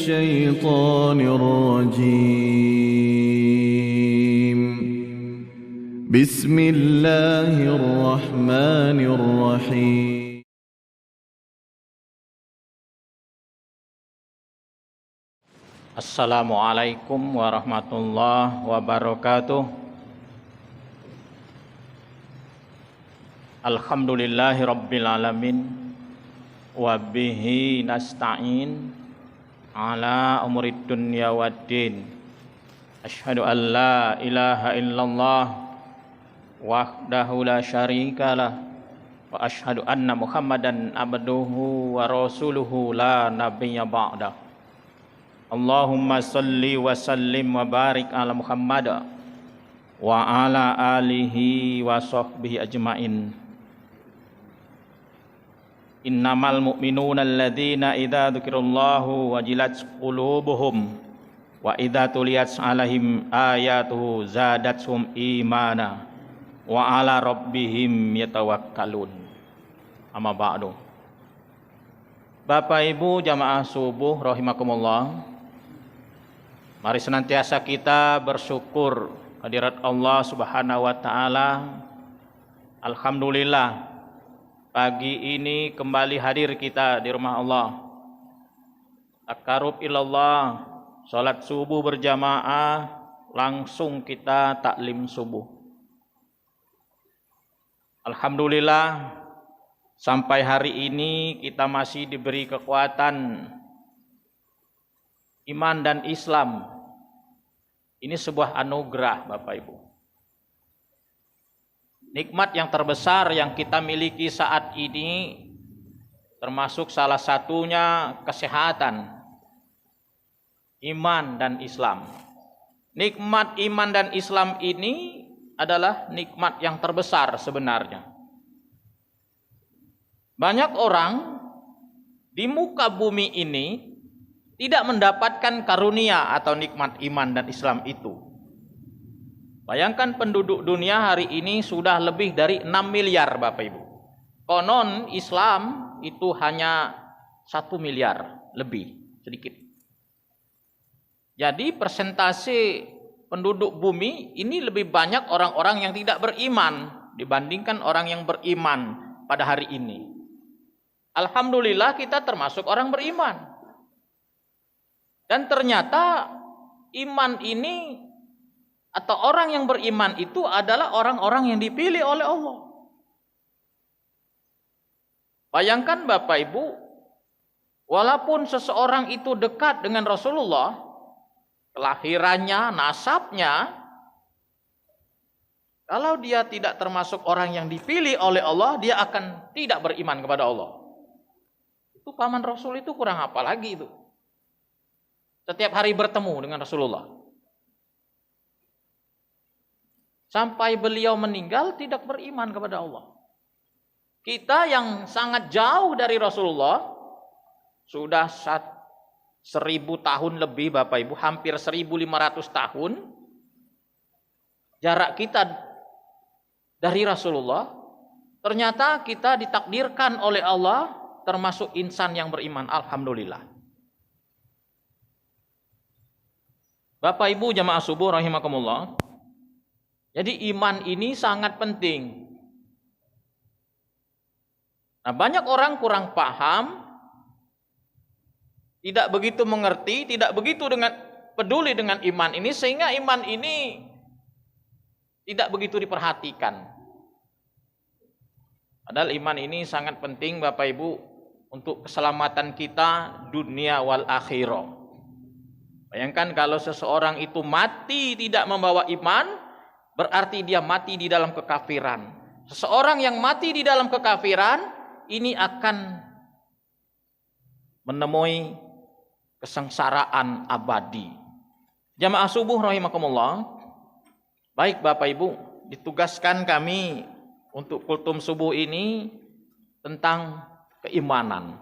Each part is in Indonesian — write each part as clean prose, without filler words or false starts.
الشيطان الرجيم بسم الله الرحمن الرحيم Assalamualaikum warahmatullahi wabarakatuh. Alhamdulillahi rabbil alamin wa bihi nasta'in ala umurid dunya waddin. Asyhadu an la ilaha illallah wahdahu la syarikalah wa asyhadu anna Muhammadan abduhu wa rasuluhu la nabiyya ba'dah. Allahumma salli wa sallim wa barik ala Muhammad wa ala alihi wa sahbihi ajmain. Innamal mu'minuna alladzina idza dzukirallahu wajilat qulubuhum wa idza tuliyat 'alaihim ayatuhu zadatuhum imana wa ala rabbihim yatawakkalun. Amma ba'du. Bapak Ibu jamaah subuh rahimakumullah, mari senantiasa kita bersyukur kehadirat Allah Subhanahu wa taala. Alhamdulillah, pagi ini kembali hadir kita di rumah Allah. Takarub ilallah, salat subuh berjamaah, langsung kita taklim subuh. Alhamdulillah, sampai hari ini kita masih diberi kekuatan iman dan Islam. Ini sebuah anugerah Bapak Ibu. Nikmat yang terbesar yang kita miliki saat ini, termasuk salah satunya kesehatan, iman dan Islam. Nikmat iman dan Islam ini adalah nikmat yang terbesar sebenarnya. Banyak orang di muka bumi ini tidak mendapatkan karunia atau nikmat iman dan Islam itu. Bayangkan penduduk dunia hari ini sudah lebih dari 6 miliar Bapak Ibu. Konon Islam itu hanya 1 miliar lebih sedikit. Jadi persentase penduduk bumi ini lebih banyak orang-orang yang tidak beriman dibandingkan orang yang beriman pada hari ini. Alhamdulillah kita termasuk orang beriman. Dan ternyata iman ini atau orang yang beriman itu adalah orang-orang yang dipilih oleh Allah. Bayangkan Bapak Ibu, walaupun seseorang itu dekat dengan Rasulullah, kelahirannya, nasabnya, kalau dia tidak termasuk orang yang dipilih oleh Allah, dia akan tidak beriman kepada Allah. Itu paman Rasul itu kurang apa lagi itu? Setiap hari bertemu dengan Rasulullah. Sampai beliau meninggal tidak beriman kepada Allah. Kita yang sangat jauh dari Rasulullah, sudah 1000 tahun lebih Bapak Ibu, hampir 1500 tahun jarak kita dari Rasulullah. Ternyata kita ditakdirkan oleh Allah termasuk insan yang beriman. Alhamdulillah. Bapak Ibu jamaah subuh rahimakumullah. Jadi iman ini sangat penting. Nah, banyak orang kurang paham, tidak begitu mengerti, tidak begitu peduli dengan iman ini, sehingga iman ini tidak begitu diperhatikan. Padahal iman ini sangat penting Bapak Ibu untuk keselamatan kita dunia wal akhirah. Bayangkan kalau seseorang itu mati tidak membawa iman, berarti dia mati di dalam kekafiran. Seseorang yang mati di dalam kekafiran ini akan menemui kesengsaraan abadi. Jamaah subuh rahimakumullah. Baik Bapak Ibu, ditugaskan kami untuk kultum subuh ini tentang keimanan.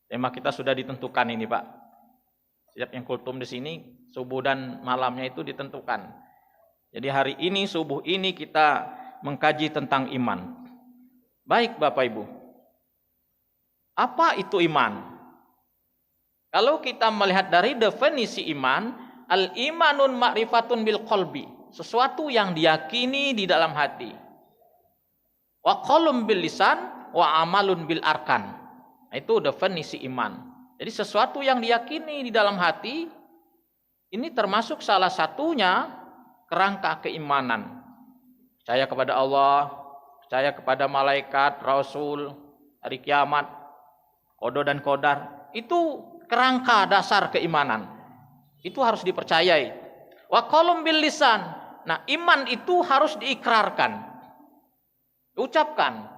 Tema kita sudah ditentukan ini Pak. Setiap yang kultum di sini subuh dan malamnya itu ditentukan. Jadi hari ini subuh ini kita mengkaji tentang iman. Baik Bapak Ibu. Apa itu iman? Kalau kita melihat dari definisi iman, al-imanun ma'rifatun bil qalbi, sesuatu yang diyakini di dalam hati. Wa qaulun bil lisan wa amalun bil arkan. Nah, itu definisi iman. Jadi sesuatu yang diyakini di dalam hati ini termasuk salah satunya kerangka keimanan. Percaya kepada Allah, percaya kepada malaikat, rasul, hari kiamat, qada dan qadar. Itu kerangka dasar keimanan. Itu harus dipercayai. Wa qaulun bil lisan. Nah, iman itu harus diikrarkan. Diucapkan.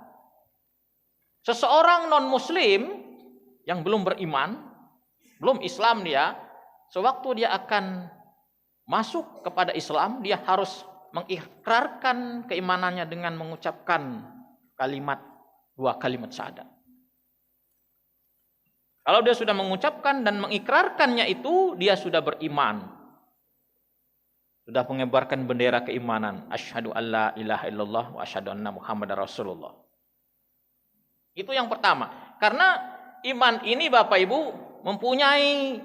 Seseorang non-muslim yang belum beriman, belum Islam dia, sewaktu dia akan masuk kepada Islam, dia harus mengikrarkan keimanannya dengan mengucapkan dua kalimat syahadat. Kalau dia sudah mengucapkan dan mengikrarkannya itu, dia sudah beriman. Sudah mengibarkan bendera keimanan. Asyhadu alla ilaha illallah wa asyhadu anna Muhammadar Rasulullah. Itu yang pertama. Karena iman ini Bapak Ibu mempunyai,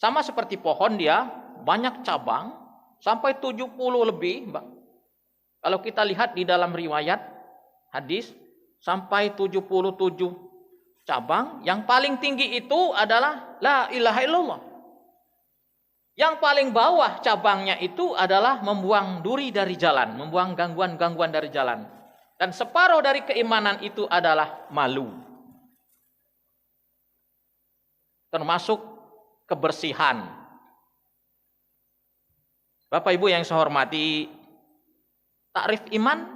sama seperti pohon dia, banyak cabang, sampai 70 lebih. Kalau kita lihat di dalam riwayat hadis, sampai 77 cabang. Yang paling tinggi itu adalah la ilaha illallah. Yang paling bawah cabangnya itu adalah membuang duri dari jalan, membuang gangguan-gangguan dari jalan. Dan separuh dari keimanan itu adalah malu. Termasuk kebersihan. Bapak Ibu yang saya hormati, takrif iman,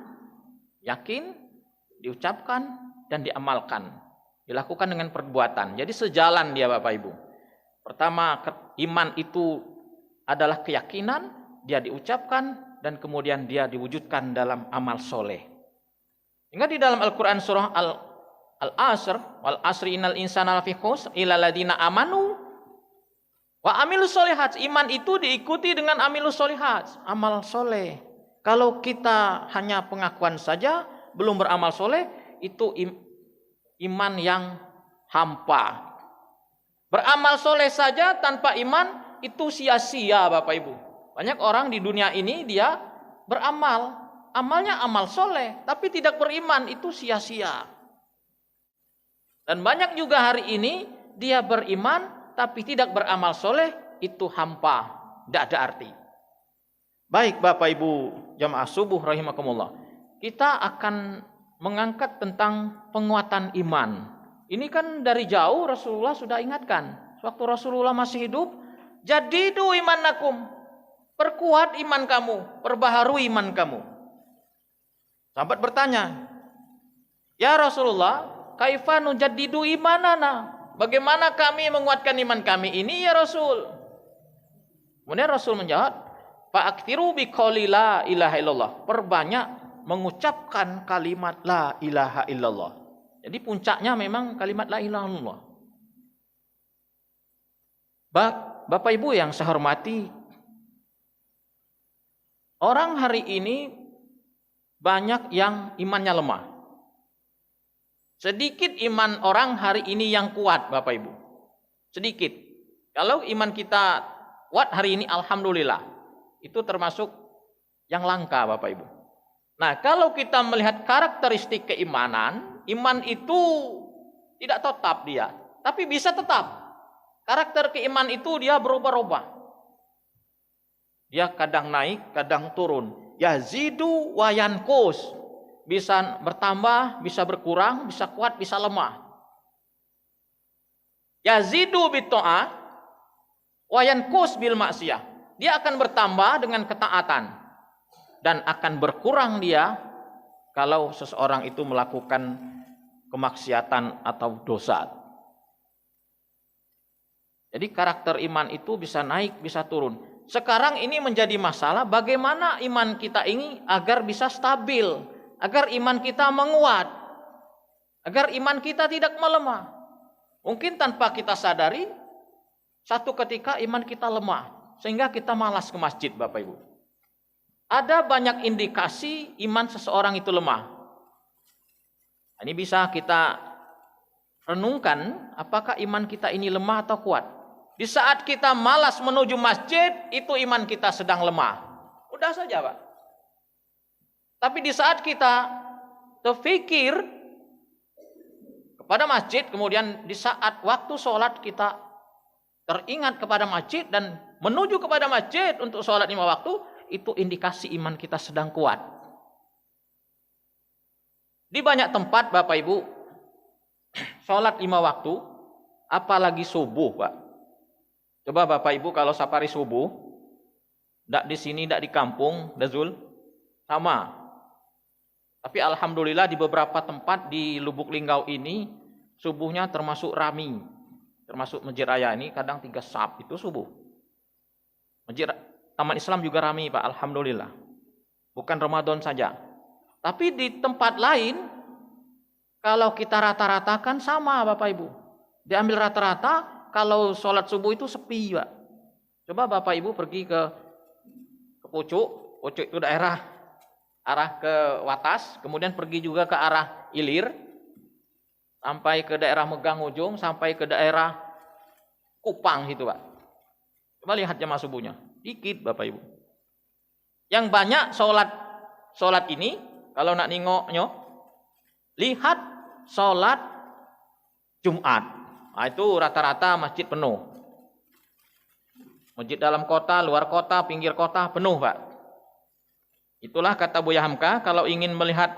yakin, diucapkan, dan diamalkan. Dilakukan dengan perbuatan. Jadi sejalan dia Bapak Ibu. Pertama, iman itu adalah keyakinan, dia diucapkan, dan kemudian dia diwujudkan dalam amal soleh. Hingga di dalam Al-Quran surah Al-Asr, wal asri innal insana lafi khusr illa ladina amanu wa amilus solihat. Iman itu diikuti dengan amilus solihat, amal soleh. Kalau kita hanya pengakuan saja, belum beramal soleh, itu iman yang hampa. Beramal soleh saja tanpa iman itu sia-sia Bapak Ibu. Banyak orang di dunia ini dia beramal, amalnya amal soleh, tapi tidak beriman, itu sia-sia. Dan banyak juga hari ini dia beriman tapi tidak beramal soleh, itu hampa, tidak ada arti. Baik Bapak Ibu jamaah subuh rahimakumullah, kita akan mengangkat tentang penguatan iman. Ini kan dari jauh Rasulullah sudah ingatkan. Waktu Rasulullah masih hidup, jadidu imanakum, perkuat iman kamu, perbaharui iman kamu. Sahabat bertanya, ya Rasulullah, kaifa nujaddidu imanana? Bagaimana kami menguatkan iman kami ini ya Rasul? Kemudian Rasul menjawab, fa'aktiru biqauli la ilaha illallah. Perbanyak mengucapkan kalimat la ilaha illallah. Jadi puncaknya memang kalimat la ilaha illallah. Bapak Ibu yang saya hormati, orang hari ini banyak yang imannya lemah. Sedikit iman orang hari ini yang kuat Bapak Ibu. Sedikit. Kalau iman kita kuat hari ini alhamdulillah. Itu termasuk yang langka Bapak Ibu. Nah, kalau kita melihat karakteristik keimanan, iman itu tidak tetap dia, tapi bisa tetap. Karakter keimanan itu dia berubah-ubah. Dia kadang naik, kadang turun. Yazidu wa yanqus. Bisa bertambah, bisa berkurang, bisa kuat, bisa lemah. Yazidu bitta'ah wa yanqus bil maksiyah. Dia akan bertambah dengan ketaatan. Dan akan berkurang dia kalau seseorang itu melakukan kemaksiatan atau dosa. Jadi karakter iman itu bisa naik, bisa turun. Sekarang ini menjadi masalah bagaimana iman kita ini agar bisa stabil, agar iman kita menguat, agar iman kita tidak melemah. Mungkin tanpa kita sadari, satu ketika iman kita lemah, sehingga kita malas ke masjid Bapak Ibu. Ada banyak indikasi iman seseorang itu lemah. Ini bisa kita renungkan apakah iman kita ini lemah atau kuat. Di saat kita malas menuju masjid, itu iman kita sedang lemah. Udah saja, Pak. Tapi di saat kita terfikir kepada masjid, kemudian di saat waktu sholat kita teringat kepada masjid dan menuju kepada masjid untuk sholat 5 waktu, itu indikasi iman kita sedang kuat. Di banyak tempat Bapak Ibu, sholat 5 waktu, apalagi subuh, Pak. Coba Bapak Ibu kalau safari subuh, ndak di sini, ndak di kampung, Dazul, sama. Tapi alhamdulillah di beberapa tempat di Lubuk Linggau ini, subuhnya termasuk rami. Termasuk Masjid Raya ini, kadang 3 saf itu subuh. Masjid Taman Islam juga rami, Pak, alhamdulillah. Bukan Ramadan saja. Tapi di tempat lain, kalau kita rata-ratakan sama Bapak Ibu. Diambil rata-rata, kalau sholat subuh itu sepi, Pak. Coba Bapak Ibu pergi ke Pucuk. Pucuk itu daerah arah ke Watas, kemudian pergi juga ke arah Ilir, sampai ke daerah Megang Ujung, sampai ke daerah Kupang gitu, Pak. Coba lihat jamaah subuhnya. Dikit Bapak Ibu. Yang banyak sholat ini, kalau nak nengoknya, lihat sholat Jumat. Nah, itu rata-rata masjid penuh. Masjid dalam kota, luar kota, pinggir kota penuh, Pak. Itulah kata Buya Hamka, kalau ingin melihat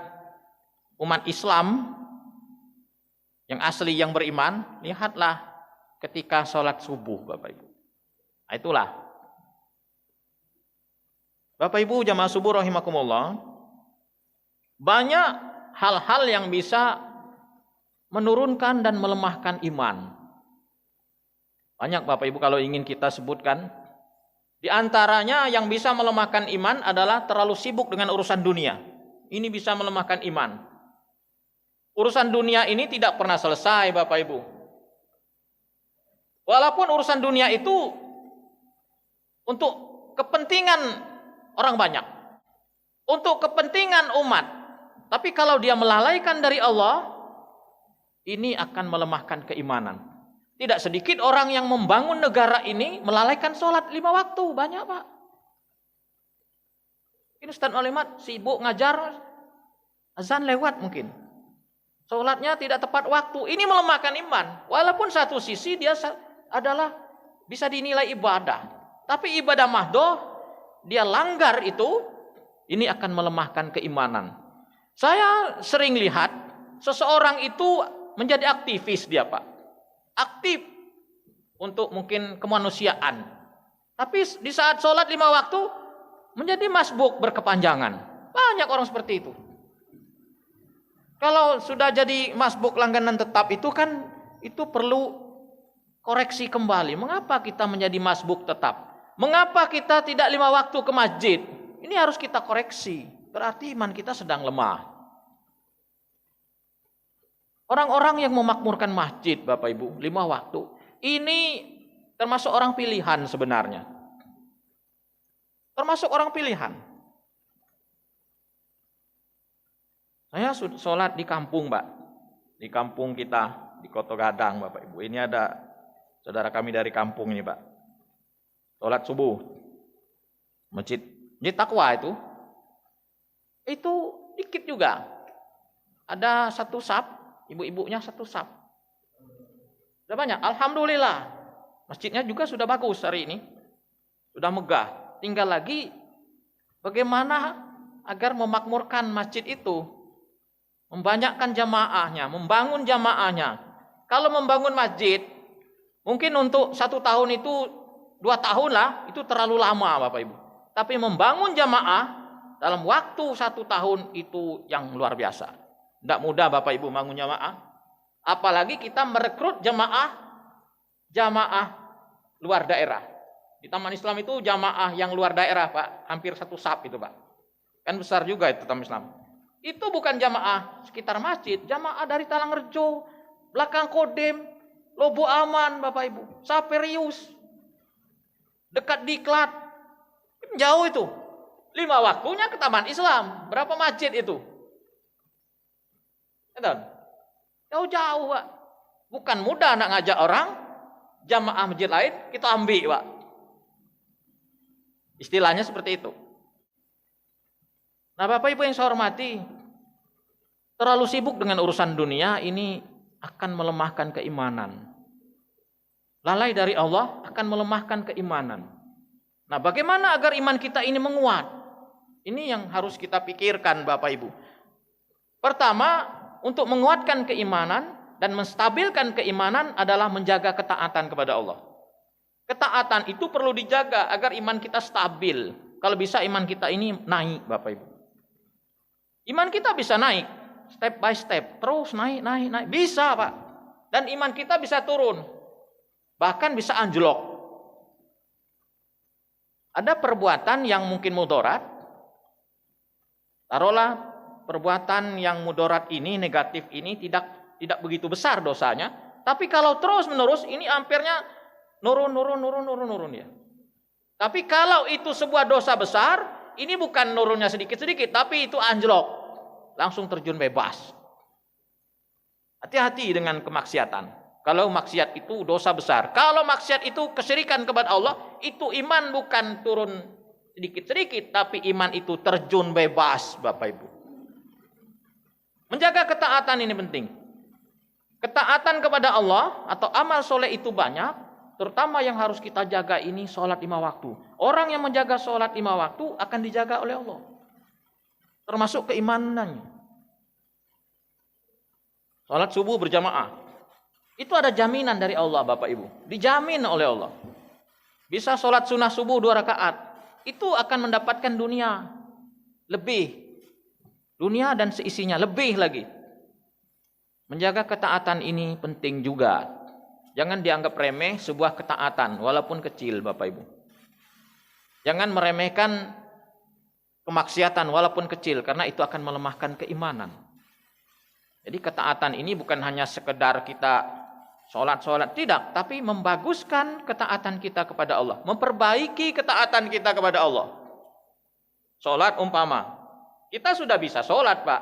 umat Islam yang asli, yang beriman, lihatlah ketika sholat subuh, Bapak Ibu. Nah, itulah. Bapak Ibu jamaah subuh rahimakumullah, banyak hal-hal yang bisa menurunkan dan melemahkan iman. Banyak Bapak Ibu kalau ingin kita sebutkan. Di antaranya yang bisa melemahkan iman adalah terlalu sibuk dengan urusan dunia. Ini bisa melemahkan iman. Urusan dunia ini tidak pernah selesai Bapak Ibu. Walaupun urusan dunia itu untuk kepentingan orang banyak, untuk kepentingan umat. Tapi kalau dia melalaikan dari Allah, ini akan melemahkan keimanan. Tidak sedikit orang yang membangun negara ini melalaikan sholat 5 waktu. Banyak, Pak. Ini Ustaz Malimat sibuk ngajar, azan lewat mungkin. Sholatnya tidak tepat waktu. Ini melemahkan iman. Walaupun satu sisi dia adalah bisa dinilai ibadah. Tapi ibadah mahdoh, dia langgar itu, ini akan melemahkan keimanan. Saya sering lihat seseorang itu menjadi aktivis dia, Pak. Aktif untuk mungkin kemanusiaan. Tapi di saat sholat 5 waktu menjadi masbuk berkepanjangan. Banyak orang seperti itu. Kalau sudah jadi masbuk langganan tetap itu kan itu perlu koreksi kembali. Mengapa kita menjadi masbuk tetap? Mengapa kita tidak 5 waktu ke masjid? Ini harus kita koreksi. Berarti iman kita sedang lemah. Orang-orang yang memakmurkan masjid, Bapak Ibu, 5 waktu, ini termasuk orang pilihan sebenarnya. Termasuk orang pilihan. Saya sholat di kampung, Pak. Di kampung kita, di Koto Gadang, Bapak Ibu. Ini ada saudara kami dari kampung ini, Pak. Sholat subuh. Masjid Takwa itu dikit juga. Ada 1 saf. Ibu-ibunya 1 saf. Sudah banyak. Alhamdulillah. Masjidnya juga sudah bagus hari ini. Sudah megah. Tinggal lagi bagaimana agar memakmurkan masjid itu. Membanyakkan jamaahnya. Membangun jamaahnya. Kalau membangun masjid, mungkin untuk 1 tahun itu 2 tahun lah. Itu terlalu lama Bapak Ibu. Tapi membangun jamaah dalam waktu 1 tahun itu yang luar biasa. Tidak mudah Bapak Ibu bangun jamaah. Apalagi kita merekrut jamaah luar daerah. Di Taman Islam itu jamaah yang luar daerah, Pak. Hampir 1 saf itu, Pak. Kan besar juga itu Taman Islam. Itu bukan jamaah sekitar masjid. Jamaah dari Talangrejo, belakang Kodem, Lobo Aman, Bapak Ibu. Saperius. Dekat Diklat. Jauh itu. 5 waktunya ke Taman Islam. Berapa masjid itu? Jauh-jauh, Pak. Bukan mudah nak ngajak orang jamaah masjid lain kita ambil, Pak. Istilahnya seperti itu. Nah, Bapak Ibu yang saya hormati, terlalu sibuk dengan urusan dunia ini akan melemahkan keimanan. Lalai dari Allah akan melemahkan keimanan. Nah, bagaimana agar iman kita ini menguat? Ini yang harus kita pikirkan, Bapak Ibu. Pertama, untuk menguatkan keimanan dan menstabilkan keimanan adalah menjaga ketaatan kepada Allah. Ketaatan itu perlu dijaga agar iman kita stabil. Kalau bisa iman kita ini naik, Bapak Ibu. Iman kita bisa naik, step by step, terus naik. Bisa, Pak. Dan iman kita bisa turun. Bahkan bisa anjlok. Ada perbuatan yang mungkin mudarat. Taruhlah perbuatan yang mudarat ini, negatif ini tidak begitu besar dosanya. Tapi kalau terus menerus ini hampirnya nurun ya. Tapi kalau itu sebuah dosa besar, ini bukan nurunnya sedikit-sedikit, tapi itu anjlok. Langsung terjun bebas. Hati-hati dengan kemaksiatan. Kalau maksiat itu dosa besar. Kalau maksiat itu kesyirikan kepada Allah, itu iman bukan turun sedikit-sedikit, tapi iman itu terjun bebas, Bapak Ibu. Menjaga ketaatan ini penting. Ketaatan kepada Allah atau amal soleh itu banyak, terutama yang harus kita jaga ini sholat 5 waktu. Orang yang menjaga sholat 5 waktu akan dijaga oleh Allah. Termasuk keimanannya. Sholat subuh berjamaah. Itu ada jaminan dari Allah, Bapak Ibu. Dijamin oleh Allah. Bisa sholat sunnah subuh 2 rakaat. Itu akan mendapatkan dunia. Lebih. Dunia dan seisinya. Lebih lagi. Menjaga ketaatan ini penting juga. Jangan dianggap remeh sebuah ketaatan. Walaupun kecil, Bapak Ibu. Jangan meremehkan kemaksiatan walaupun kecil. Karena itu akan melemahkan keimanan. Jadi ketaatan ini bukan hanya sekedar kita sholat, tidak, tapi membaguskan ketaatan kita kepada Allah, memperbaiki ketaatan kita kepada Allah. Sholat umpama, kita sudah bisa sholat, Pak,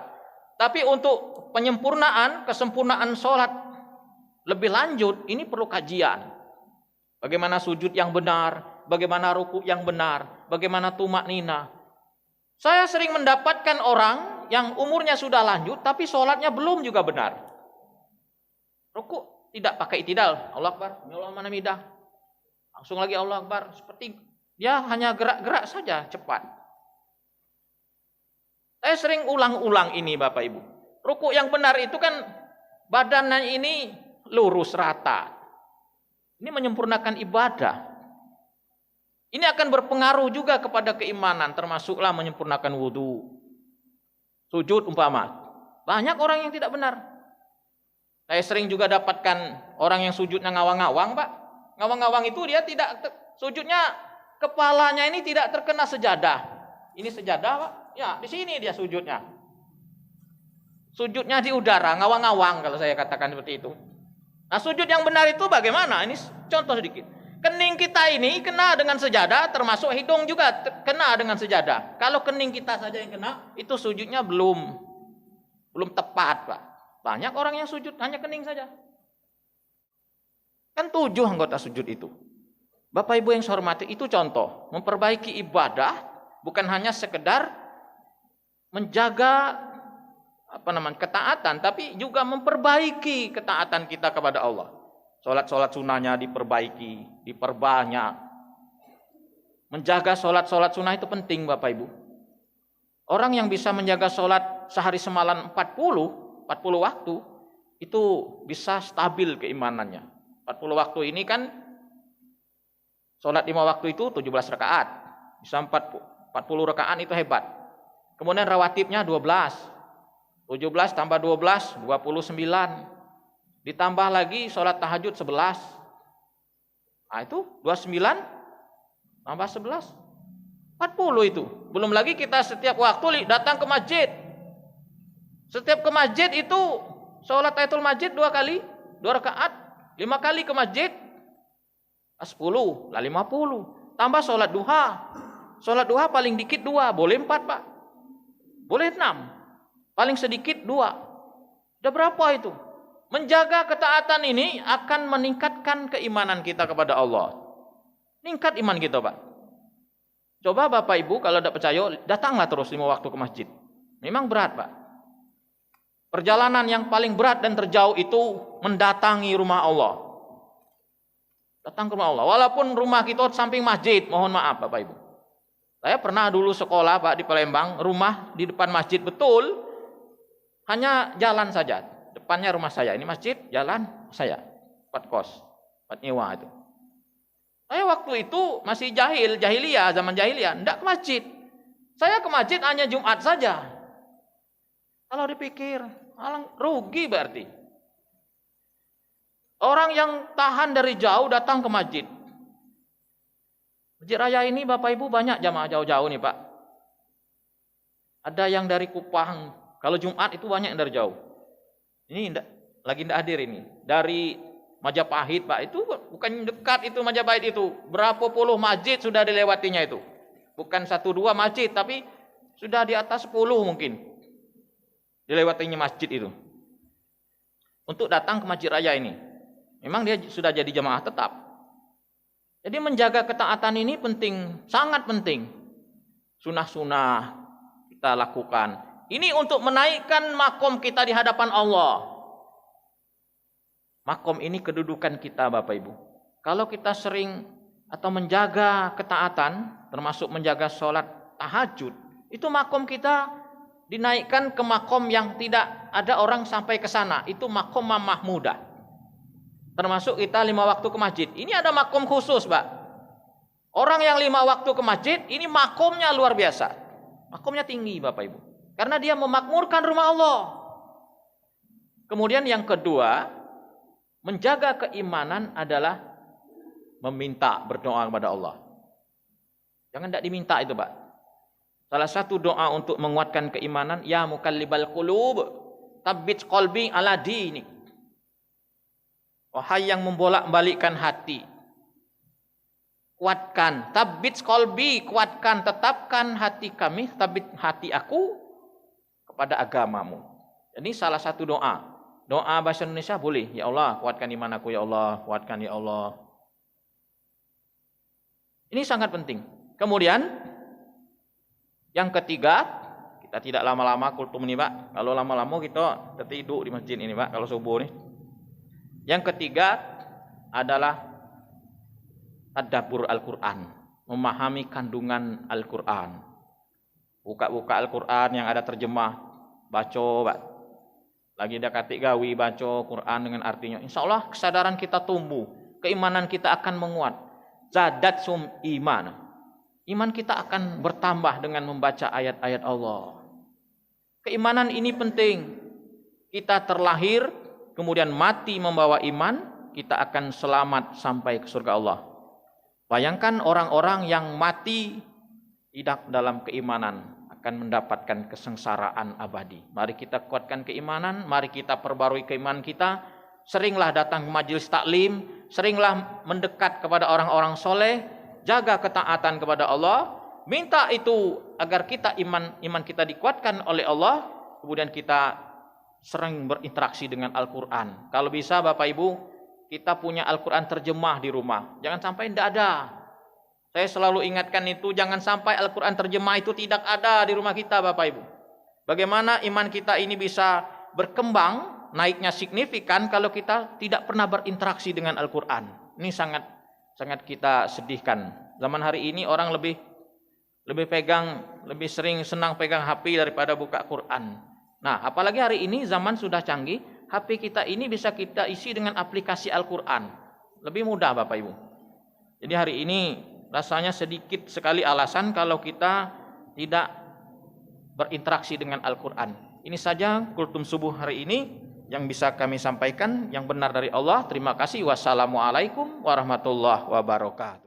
tapi untuk penyempurnaan, kesempurnaan sholat lebih lanjut, ini perlu kajian. Bagaimana sujud yang benar, bagaimana ruku yang benar, bagaimana tumak nina. Saya sering mendapatkan orang yang umurnya sudah lanjut, tapi sholatnya belum juga benar. Ruku tidak pakai itidal, Allah Akbar, Allah manamidah. Langsung lagi Allah Akbar, seperti dia hanya gerak-gerak saja cepat. Saya sering ulang-ulang ini, Bapak Ibu. Ruku yang benar itu kan badannya ini lurus rata. Ini menyempurnakan ibadah. Ini akan berpengaruh juga kepada keimanan, termasuklah menyempurnakan wudu. Sujud umpama, banyak orang yang tidak benar. Saya sering juga dapatkan orang yang sujudnya ngawang-ngawang, Pak. Ngawang-ngawang itu dia tidak sujudnya, kepalanya ini tidak terkena sejadah. Ini sejadah, Pak. Ya, di sini dia sujudnya. Sujudnya di udara, ngawang-ngawang kalau saya katakan seperti itu. Nah, sujud yang benar itu bagaimana? Ini contoh sedikit. Kening kita ini kena dengan sejadah, termasuk hidung juga kena dengan sejadah. Kalau kening kita saja yang kena, itu sujudnya belum tepat, Pak. Banyak orang yang sujud hanya kening saja. Kan 7 anggota sujud itu. Bapak Ibu yang saya hormati, itu contoh. Memperbaiki ibadah bukan hanya sekedar menjaga ketaatan, tapi juga memperbaiki ketaatan kita kepada Allah. Sholat sunnahnya diperbaiki, diperbanyak. Menjaga sholat sunnah itu penting, Bapak Ibu. Orang yang bisa menjaga sholat sehari semalam 40 waktu, itu bisa stabil keimanannya. 40 waktu ini kan, sholat 5 waktu itu 17 rakaat. Bisa 40 rakaat itu hebat. Kemudian rawatibnya 12. 17 tambah 12, 29. Ditambah lagi sholat tahajud 11. Nah itu 29 tambah 11. 40 itu. Belum lagi kita setiap waktu datang ke masjid. Setiap ke masjid itu sholat tahiyatul masjid 2 kali, 2 rakaat, 5 kali ke masjid, 10, lah 50. Tambah sholat duha. Sholat duha paling dikit 2, boleh 4, Pak. Boleh 6. Paling sedikit 2. Udah berapa itu? Menjaga ketaatan ini akan meningkatkan keimanan kita kepada Allah. Meningkat iman kita, Pak. Coba Bapak Ibu kalau tidak percaya, datanglah terus 5 waktu ke masjid. Memang berat, Pak. Perjalanan yang paling berat dan terjauh itu mendatangi rumah Allah. Datang ke rumah Allah. Walaupun rumah kita samping masjid, mohon maaf Bapak Ibu. Saya pernah dulu sekolah, Pak, di Palembang, rumah di depan masjid betul, hanya jalan saja. Depannya rumah saya, ini masjid, jalan saya. 4 kos, 4 nyewa itu. Saya waktu itu masih jahiliyah, zaman jahiliyah, tidak ke masjid. Saya ke masjid hanya Jumat saja. Kalau dipikir, rugi berarti. Orang yang tahan dari jauh datang ke masjid. Masjid Raya ini Bapak Ibu banyak jamaah jauh-jauh nih Pak. Ada yang dari Kupang. Kalau Jumat itu banyak yang dari jauh. Ini lagi tidak hadir ini. Dari Majapahit Pak. Itu bukan dekat itu Majapahit itu. Berapa puluh masjid sudah dilewatinya itu. Bukan 1-2 masjid. Tapi sudah di atas 10 mungkin. Dilewatinya masjid itu. Untuk datang ke Masjid Raya ini. Memang dia sudah jadi jamaah tetap. Jadi menjaga ketaatan ini penting, sangat penting. Sunah-sunah kita lakukan. Ini untuk menaikkan makom kita di hadapan Allah. Makom ini kedudukan kita Bapak Ibu. Kalau kita sering atau menjaga ketaatan, termasuk menjaga sholat tahajud, itu makom kita dinaikkan ke makom yang tidak ada orang sampai ke sana. Itu makom mahmudah. Termasuk kita 5 waktu ke masjid. Ini ada makom khusus, Pak. Orang yang 5 waktu ke masjid, ini makomnya luar biasa. Makomnya tinggi, Bapak Ibu. Karena dia memakmurkan rumah Allah. Kemudian yang kedua, menjaga keimanan adalah meminta, berdoa kepada Allah. Jangan tidak diminta itu, Pak. Salah satu doa untuk menguatkan keimanan, ya mukallibal qulub, tabbit qalbi ala dinik. Wahai yang membolak-balikkan hati, kuatkan, tabbit qalbi, kuatkan, tetapkan hati kami, tabbit hati aku kepada agamamu. Jadi salah satu doa. Doa bahasa Indonesia boleh. Ya Allah, kuatkan iman aku, ya Allah, kuatkan ya Allah. Ini sangat penting. Kemudian yang ketiga, kita tidak lama-lama kultum ini, Pak. Kalau lama-lama kita tertidur di masjid ini, Pak, kalau subuh nih. Yang ketiga adalah tadabbur Al-Quran, memahami kandungan Al-Quran. Buka-buka Al-Quran yang ada terjemah, baca, Pak. Lagi ada katik gawi, baca Quran dengan artinya. Insya Allah kesadaran kita tumbuh, keimanan kita akan menguat. Zadat sum iman. Iman kita akan bertambah dengan membaca ayat-ayat Allah. Keimanan ini penting. Kita terlahir, kemudian mati membawa iman, kita akan selamat sampai ke surga Allah. Bayangkan orang-orang yang mati tidak dalam keimanan akan mendapatkan kesengsaraan abadi. Mari kita kuatkan keimanan, mari kita perbarui keimanan kita. Seringlah datang ke majelis taklim, seringlah mendekat kepada orang-orang soleh, jaga ketaatan kepada Allah, minta itu agar kita iman kita dikuatkan oleh Allah, kemudian kita sering berinteraksi dengan Al-Quran. Kalau bisa Bapak Ibu, kita punya Al-Quran terjemah di rumah. Jangan sampai tidak ada. Saya selalu ingatkan itu, jangan sampai Al-Quran terjemah itu tidak ada di rumah kita Bapak Ibu. Bagaimana iman kita ini bisa berkembang, naiknya signifikan kalau kita tidak pernah berinteraksi dengan Al-Quran. Ini sangat kita sedihkan. Zaman hari ini orang lebih sering senang pegang HP daripada buka Quran. Nah, apalagi hari ini zaman sudah canggih, HP kita ini bisa kita isi dengan aplikasi Al-Quran. Lebih mudah Bapak Ibu. Jadi hari ini rasanya sedikit sekali alasan kalau kita tidak berinteraksi dengan Al-Quran. Ini saja kultum subuh hari ini yang bisa kami sampaikan, yang benar dari Allah. Terima kasih. Wassalamualaikum warahmatullahi wabarakatuh.